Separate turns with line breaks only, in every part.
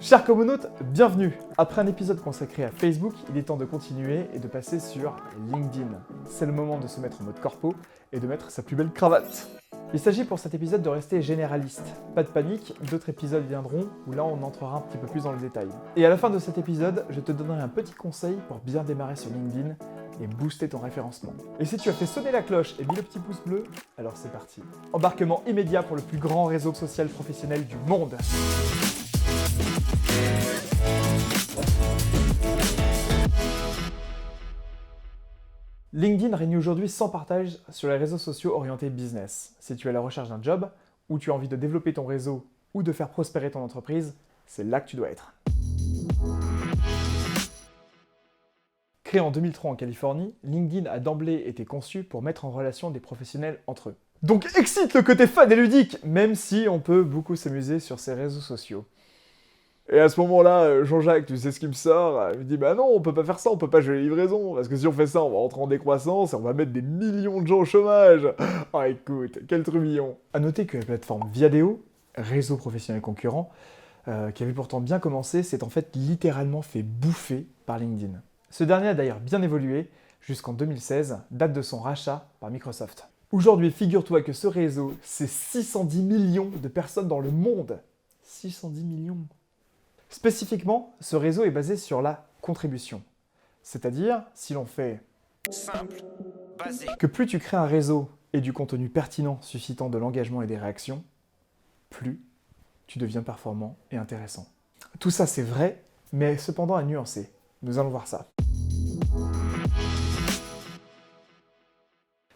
Chers commonautes, bienvenue! Après un épisode consacré à Facebook, il est temps de continuer et de passer sur LinkedIn. C'est le moment de se mettre en mode corpo et de mettre sa plus belle cravate. Il s'agit pour cet épisode de rester généraliste. Pas de panique, d'autres épisodes viendront où là on entrera un petit peu plus dans le détail. Et à la fin de cet épisode, je te donnerai un petit conseil pour bien démarrer sur LinkedIn et booster ton référencement. Et si tu as fait sonner la cloche et mis le petit pouce bleu, alors c'est parti. Embarquement immédiat pour le plus grand réseau social professionnel du monde. LinkedIn règne aujourd'hui sans partage sur les réseaux sociaux orientés business. Si tu es à la recherche d'un job, ou tu as envie de développer ton réseau, ou de faire prospérer ton entreprise, c'est là que tu dois être. Créé en 2003 en Californie, LinkedIn a d'emblée été conçu pour mettre en relation des professionnels entre eux. Donc excite le côté fun et ludique, même si on peut beaucoup s'amuser sur ces réseaux sociaux. Et à ce moment-là, Jean-Jacques, tu sais ce qui me sort? Il me dit, bah non, on peut pas faire ça, on peut pas jouer les livraisons, parce que si on fait ça, on va rentrer en décroissance et on va mettre des millions de gens au chômage. Oh écoute, quel trumillon. A noter que la plateforme Viadeo, réseau professionnel concurrent, qui avait pourtant bien commencé, s'est en fait littéralement fait bouffer par LinkedIn. Ce dernier a d'ailleurs bien évolué, jusqu'en 2016, date de son rachat par Microsoft. Aujourd'hui, figure-toi que ce réseau, c'est 610 millions de personnes dans le monde. 610 millions. Spécifiquement, ce réseau est basé sur la contribution. C'est-à-dire, si l'on fait simple, basique, que plus tu crées un réseau et du contenu pertinent suscitant de l'engagement et des réactions, plus tu deviens performant et intéressant. Tout ça c'est vrai, mais cependant à nuancer. Nous allons voir ça.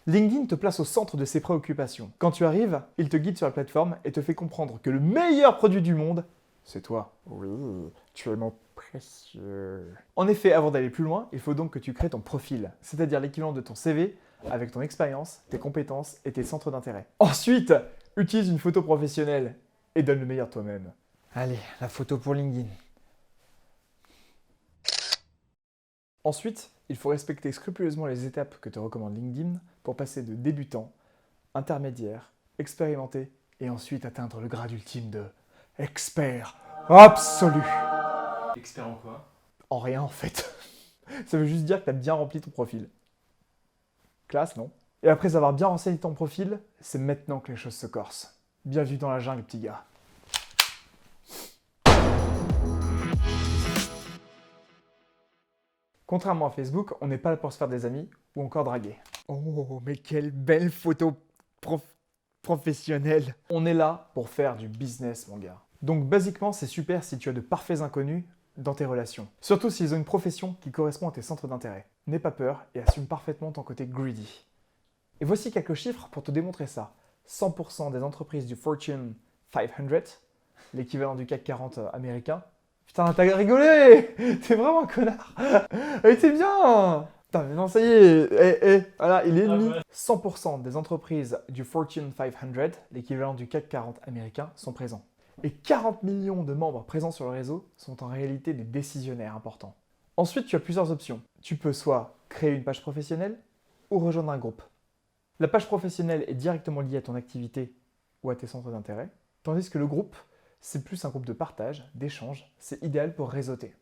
LinkedIn te place au centre de ses préoccupations. Quand tu arrives, il te guide sur la plateforme et te fait comprendre que le meilleur produit du monde, c'est toi. Oui, tu es mon précieux. En effet, avant d'aller plus loin, il faut donc que tu crées ton profil, c'est-à-dire l'équivalent de ton CV, avec ton expérience, tes compétences et tes centres d'intérêt. Ensuite, utilise une photo professionnelle et donne le meilleur de toi-même. Allez, la photo pour LinkedIn. Ensuite, il faut respecter scrupuleusement les étapes que te recommande LinkedIn pour passer de débutant, intermédiaire, expérimenté et ensuite atteindre le grade ultime de expert absolu.
Expert en quoi?
En rien en fait. Ça veut juste dire que tu as bien rempli ton profil. Classe, non? Et après avoir bien renseigné ton profil, c'est maintenant que les choses se corsent. Bienvenue dans la jungle, petit gars. Contrairement à Facebook, on n'est pas là pour se faire des amis ou encore draguer. Oh, mais quelle belle photo professionnelle! On est là pour faire du business, mon gars. Donc, basiquement, c'est super si tu as de parfaits inconnus dans tes relations. Surtout s'ils ont une profession qui correspond à tes centres d'intérêt. N'aie pas peur et assume parfaitement ton côté greedy. Et voici quelques chiffres pour te démontrer ça. 100% des entreprises du Fortune 500, l'équivalent du CAC 40 américain. Putain, t'as rigolé! T'es vraiment un connard! Elle était bien! Putain, mais non, ça y est! Voilà, il est ennemi. 100% des entreprises du Fortune 500, l'équivalent du CAC 40 américain, sont présents. Et 40 millions de membres présents sur le réseau sont en réalité des décisionnaires importants. Ensuite, tu as plusieurs options. Tu peux soit créer une page professionnelle ou rejoindre un groupe. La page professionnelle est directement liée à ton activité ou à tes centres d'intérêt, tandis que le groupe, c'est plus un groupe de partage, d'échange, c'est idéal pour réseauter.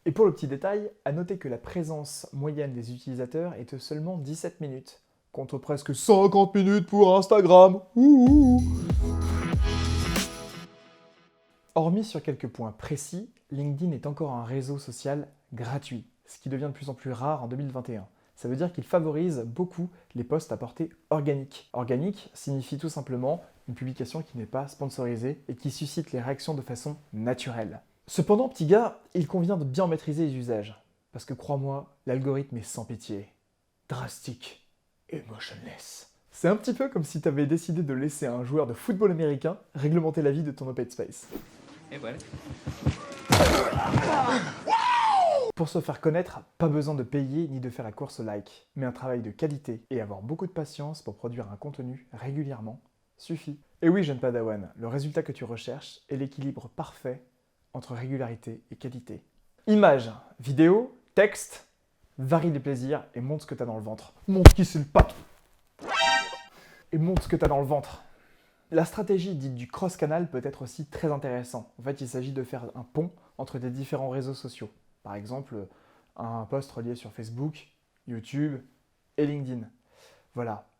Et pour le petit détail, à noter que la présence moyenne des utilisateurs est de seulement 17 minutes, contre presque 50 minutes pour Instagram. Ouh. Hormis sur quelques points précis, LinkedIn est encore un réseau social gratuit, ce qui devient de plus en plus rare en 2021. Ça veut dire qu'il favorise beaucoup les posts à portée organique. Organique signifie tout simplement une publication qui n'est pas sponsorisée et qui suscite les réactions de façon naturelle. Cependant, petit gars, il convient de bien maîtriser les usages. Parce que crois-moi, l'algorithme est sans pitié. Drastique. Emotionless. C'est un petit peu comme si tu avais décidé de laisser un joueur de football américain réglementer la vie de ton open space.
Et voilà.
Pour se faire connaître, pas besoin de payer ni de faire la course au like, mais un travail de qualité et avoir beaucoup de patience pour produire un contenu régulièrement suffit. Et oui, jeune padawan, le résultat que tu recherches est l'équilibre parfait entre régularité et qualité. Images, vidéos, texte, varie les plaisirs et montre ce que t'as dans le ventre. Montre qui c'est le patron. Et montre ce que t'as dans le ventre. La stratégie dite du cross-canal peut être aussi très intéressant. En fait, il s'agit de faire un pont entre des différents réseaux sociaux. Par exemple, un post relié sur Facebook, YouTube et LinkedIn. Voilà.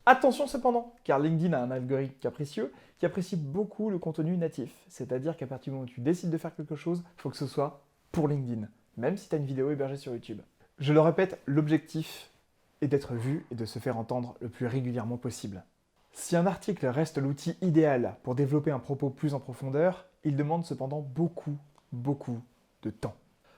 Attention cependant, car LinkedIn a un algorithme capricieux qui apprécie beaucoup le contenu natif. C'est-à-dire qu'à partir du moment où tu décides de faire quelque chose, il faut que ce soit pour LinkedIn, même si tu as une vidéo hébergée sur YouTube. Je le répète, l'objectif est d'être vu et de se faire entendre le plus régulièrement possible. Si un article reste l'outil idéal pour développer un propos plus en profondeur, il demande cependant beaucoup de temps.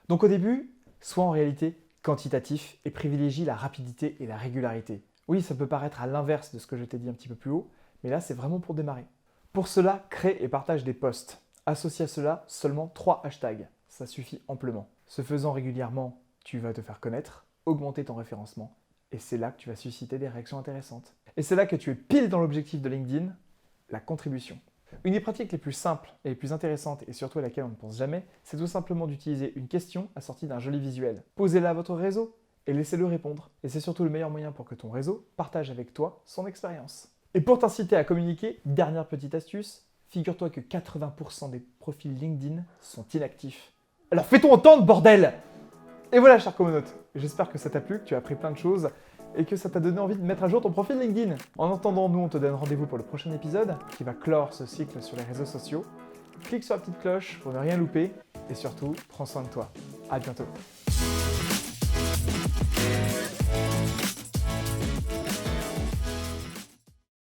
Donc au début, sois en réalité quantitatif et privilégie la rapidité et la régularité. Oui, ça peut paraître à l'inverse de ce que je t'ai dit un petit peu plus haut, mais là c'est vraiment pour démarrer. Pour cela, crée et partage des posts. Associe à cela seulement 3 hashtags, ça suffit amplement. Ce faisant régulièrement, tu vas te faire connaître, augmenter ton référencement, et c'est là que tu vas susciter des réactions intéressantes. Et c'est là que tu es pile dans l'objectif de LinkedIn, la contribution. Une des pratiques les plus simples et les plus intéressantes, et surtout à laquelle on ne pense jamais, c'est tout simplement d'utiliser une question assortie d'un joli visuel. Posez-la à votre réseau et laissez-le répondre. Et c'est surtout le meilleur moyen pour que ton réseau partage avec toi son expérience. Et pour t'inciter à communiquer, dernière petite astuce, figure-toi que 80% des profils LinkedIn sont inactifs. Alors fais-toi entendre, bordel! Et voilà, cher Comonaute, j'espère que ça t'a plu, que tu as appris plein de choses et que ça t'a donné envie de mettre à jour ton profil LinkedIn. En attendant, nous, on te donne rendez-vous pour le prochain épisode qui va clore ce cycle sur les réseaux sociaux. Clique sur la petite cloche pour ne rien louper et surtout, prends soin de toi. À bientôt.